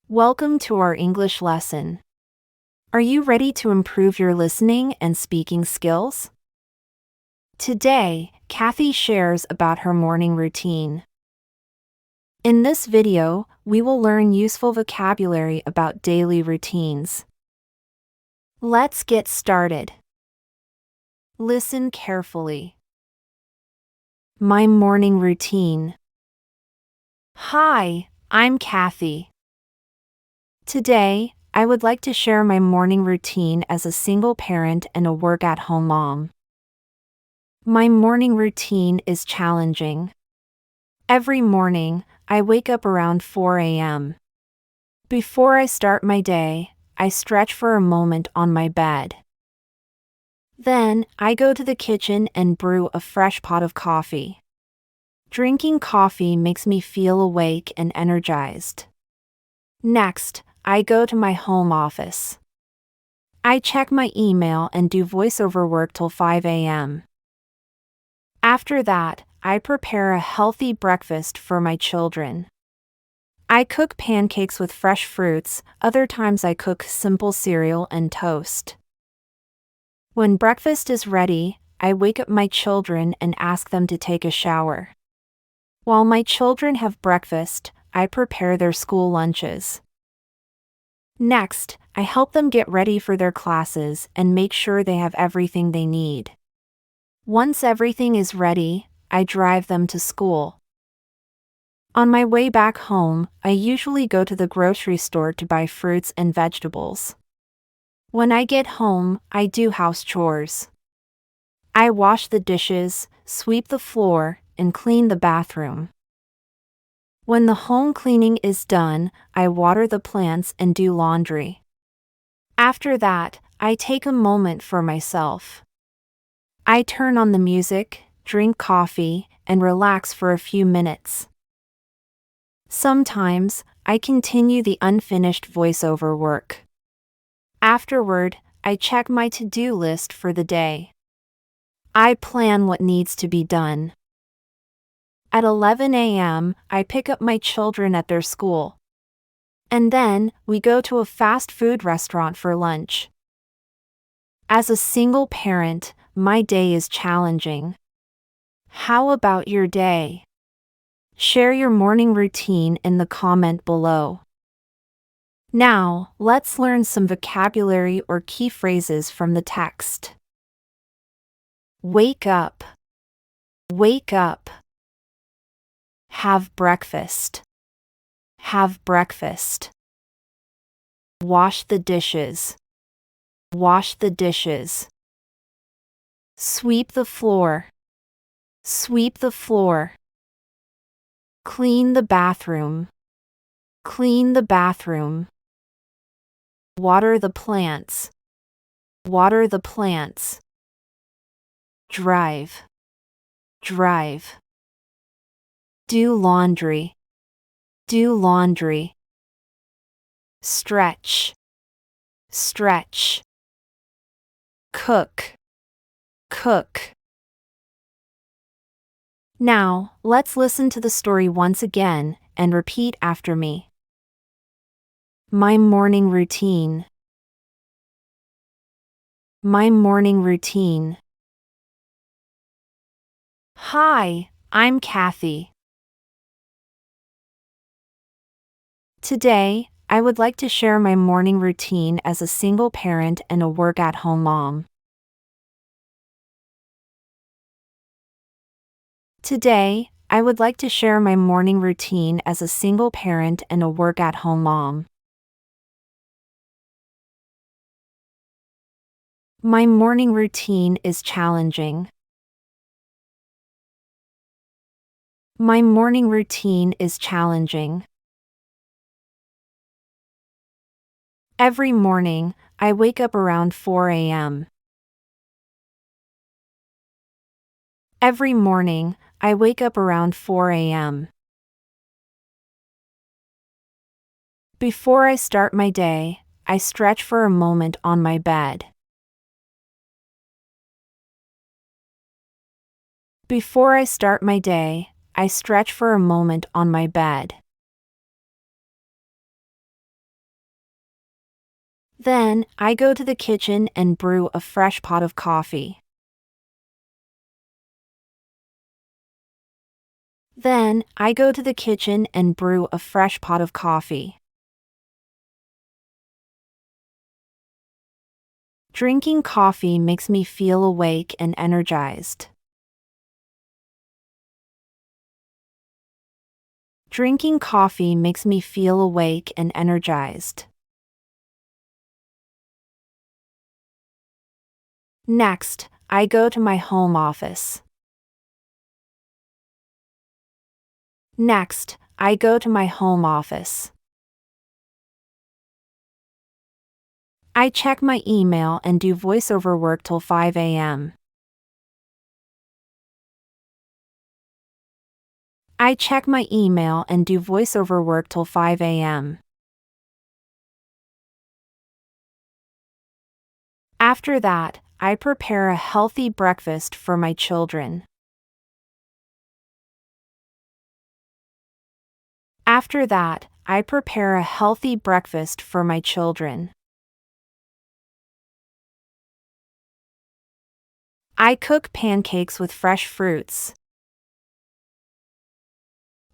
Welcome to our English lesson. Are you ready to improve your listening and speaking skills? Today, Kathy shares about her morning routine. In this video, we will learn useful vocabulary about daily routines. Let's get started. Listen carefully. My morning routine. Hi, I'm Kathy. Today, I would like to share my morning routine as a single parent and a work-at-home mom. My morning routine is challenging. Every morning, I wake up around 4 a.m. Before I start my day, I stretch for a moment on my bed. Then, I go to the kitchen and brew a fresh pot of coffee. Drinking coffee makes me feel awake and energized. Next, I go to my home office. I check my email and do voiceover work till 5 a.m. After that, I prepare a healthy breakfast for my children. I cook pancakes with fresh fruits, other times I cook simple cereal and toast. When breakfast is ready, I wake up my children and ask them to take a shower. While my children have breakfast, I prepare their school lunches. Next, I help them get ready for their classes and make sure they have everything they need. Once everything is ready, I drive them to school. On my way back home, I usually go to the grocery store to buy fruits and vegetables. When I get home, I do house chores. I wash the dishes, sweep the floor, and clean the bathroom. When the home cleaning is done, I water the plants and do laundry. After that, I take a moment for myself. I turn on the music, drink coffee, and relax for a few minutes. Sometimes, I continue the unfinished voiceover work. Afterward, I check my to-do list for the day. I plan what needs to be done. At 11 a.m., I pick up my children at their school. And then, we go to a fast food restaurant for lunch. As a single parent, my day is challenging. How about your day? Share your morning routine in the comment below. Now, let's learn some vocabulary or key phrases from the text. Wake up. Wake up. Have breakfast. Have breakfast. Wash the dishes. Wash the dishes. Sweep the floor. Sweep the floor. Clean the bathroom. Clean the bathroom. Water the plants. Water the plants. Drive. Drive. Do laundry. Do laundry. Stretch. Stretch. Cook. Cook. Now, let's listen to the story once again and repeat after me. My morning routine. My morning routine. Hi, I'm Kathy. Today, I would like to share my morning routine as a single parent and a work-at-home mom. Today, I would like to share my morning routine as a single parent and a work-at-home mom. My morning routine is challenging. My morning routine is challenging. Every morning, I wake up around 4 a.m. Every morning, I wake up around 4 a.m. Before I start my day, I stretch for a moment on my bed. Before I start my day, I stretch for a moment on my bed. Then, I go to the kitchen and brew a fresh pot of coffee. Then, I go to the kitchen and brew a fresh pot of coffee. Drinking coffee makes me feel awake and energized. Drinking coffee makes me feel awake and energized. Next, I go to my home office. Next, I go to my home office. I check my email and do voiceover work till 5 a.m. I check my email and do voiceover work till 5 a.m. After that, I prepare a healthy breakfast for my children. After that, I prepare a healthy breakfast for my children. I cook pancakes with fresh fruits.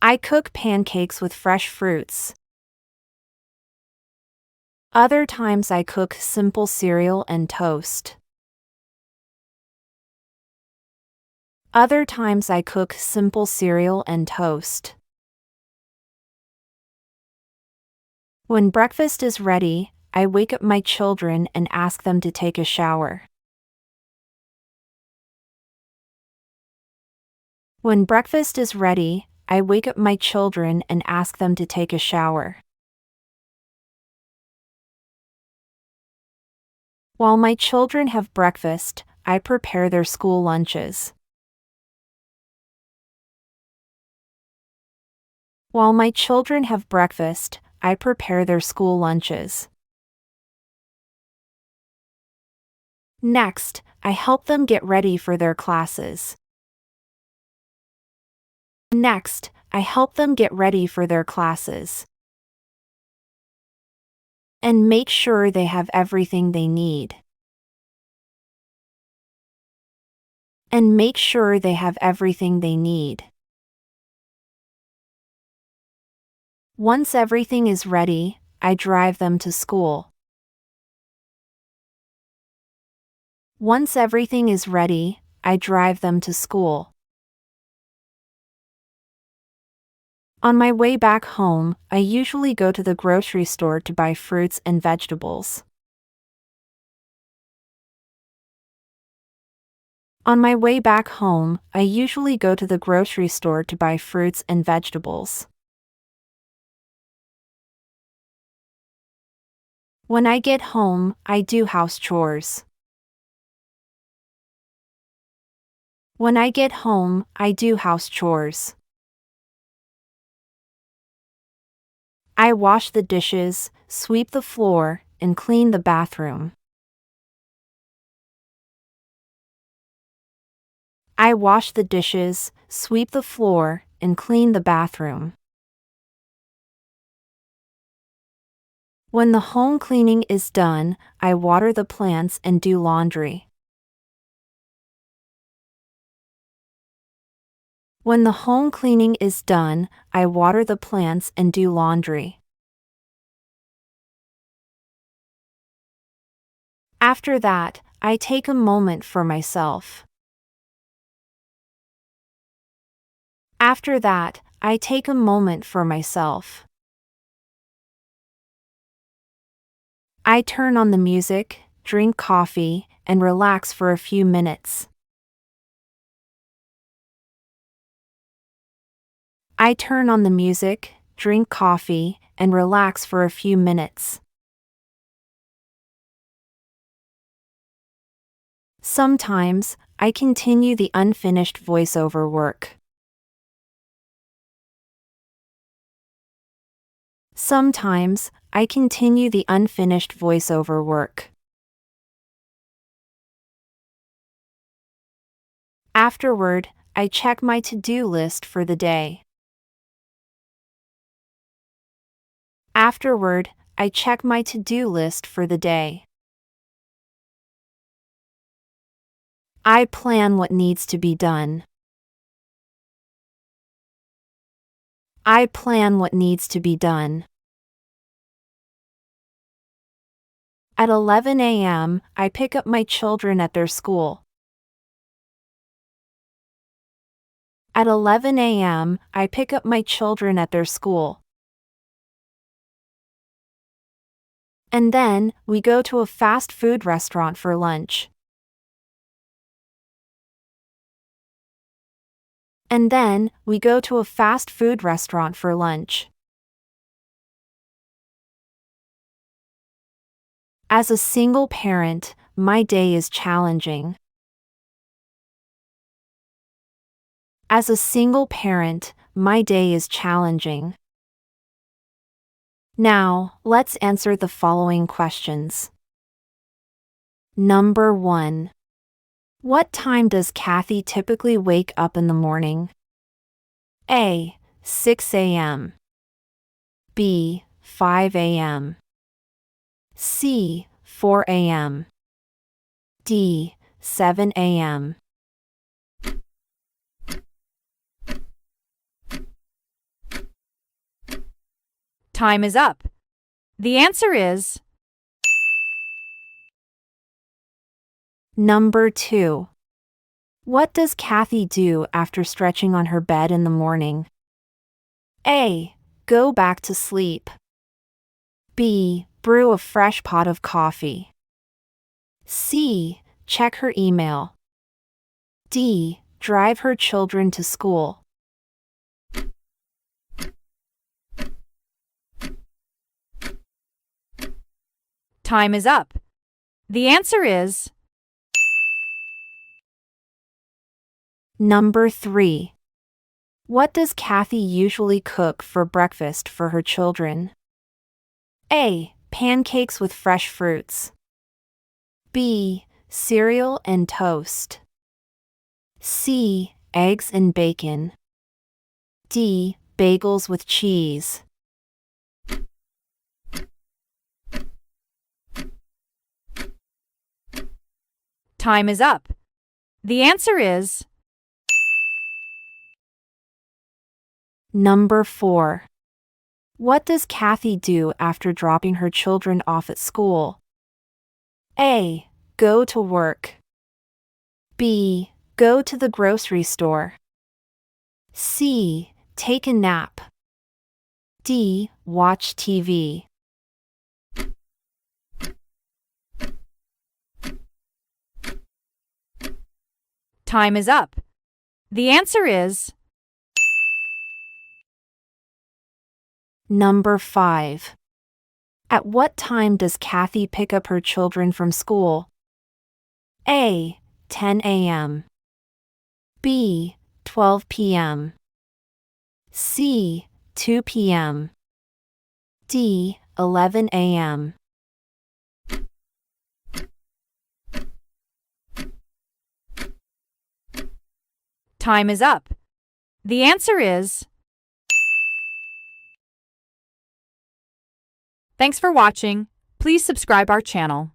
I cook pancakes with fresh fruits. Other times I cook simple cereal and toast. Other times I cook simple cereal and toast. When breakfast is ready, I wake up my children and ask them to take a shower. When breakfast is ready, I wake up my children and ask them to take a shower. While my children have breakfast, I prepare their school lunches. While my children have breakfast, I prepare their school lunches. Next, I help them get ready for their classes. Next, I help them get ready for their classes. And make sure they have everything they need. And make sure they have everything they need. Once everything is ready, I drive them to school. Once everything is ready, I drive them to school. On my way back home, I usually go to the grocery store to buy fruits and vegetables. On my way back home, I usually go to the grocery store to buy fruits and vegetables. When I get home, I do house chores. When I get home, I do house chores. I wash the dishes, sweep the floor, and clean the bathroom. I wash the dishes, sweep the floor, and clean the bathroom. When the home cleaning is done, I water the plants and do laundry. When the home cleaning is done, I water the plants and do laundry. After that, I take a moment for myself. After that, I take a moment for myself. I turn on the music, drink coffee, and relax for a few minutes. I turn on the music, drink coffee, and relax for a few minutes. Sometimes, I continue the unfinished voiceover work. Sometimes, I continue the unfinished voiceover work. Afterward, I check my to-do list for the day. Afterward, I check my to-do list for the day. I plan what needs to be done. I plan what needs to be done. At 11 a.m., I pick up my children at their school. At 11 a.m., I pick up my children at their school. And then, we go to a fast food restaurant for lunch. And then, we go to a fast food restaurant for lunch. As a single parent, my day is challenging. As a single parent, my day is challenging. Now, let's answer the following questions. Number 1. What time does Kathy typically wake up in the morning? A. 6 a.m. B. 5 a.m. C. 4 a.m. D. 7 a.m. Time is up. The answer is Number 2. What does Kathy do after stretching on her bed in the morning? A. Go back to sleep. B. Brew a fresh pot of coffee. C. Check her email. D. Drive her children to school. time is up. The answer is Number 3. What does Kathy usually cook for breakfast for her children? A. Pancakes with fresh fruits. B. Cereal and toast. C. Eggs and bacon. D. Bagels with cheese. time is up. The answer is Number 4. What does Kathy do after dropping her children off at school? A. Go to work. B. Go to the grocery store. C. Take a nap. D. Watch TV. time is up. The answer is Number 5. At what time does Kathy pick up her children from school? A. 10 a.m. B. 12 p.m. C. 2 p.m. D. 11 a.m. time is up. The answer is Thanks for watching. Please subscribe our channel.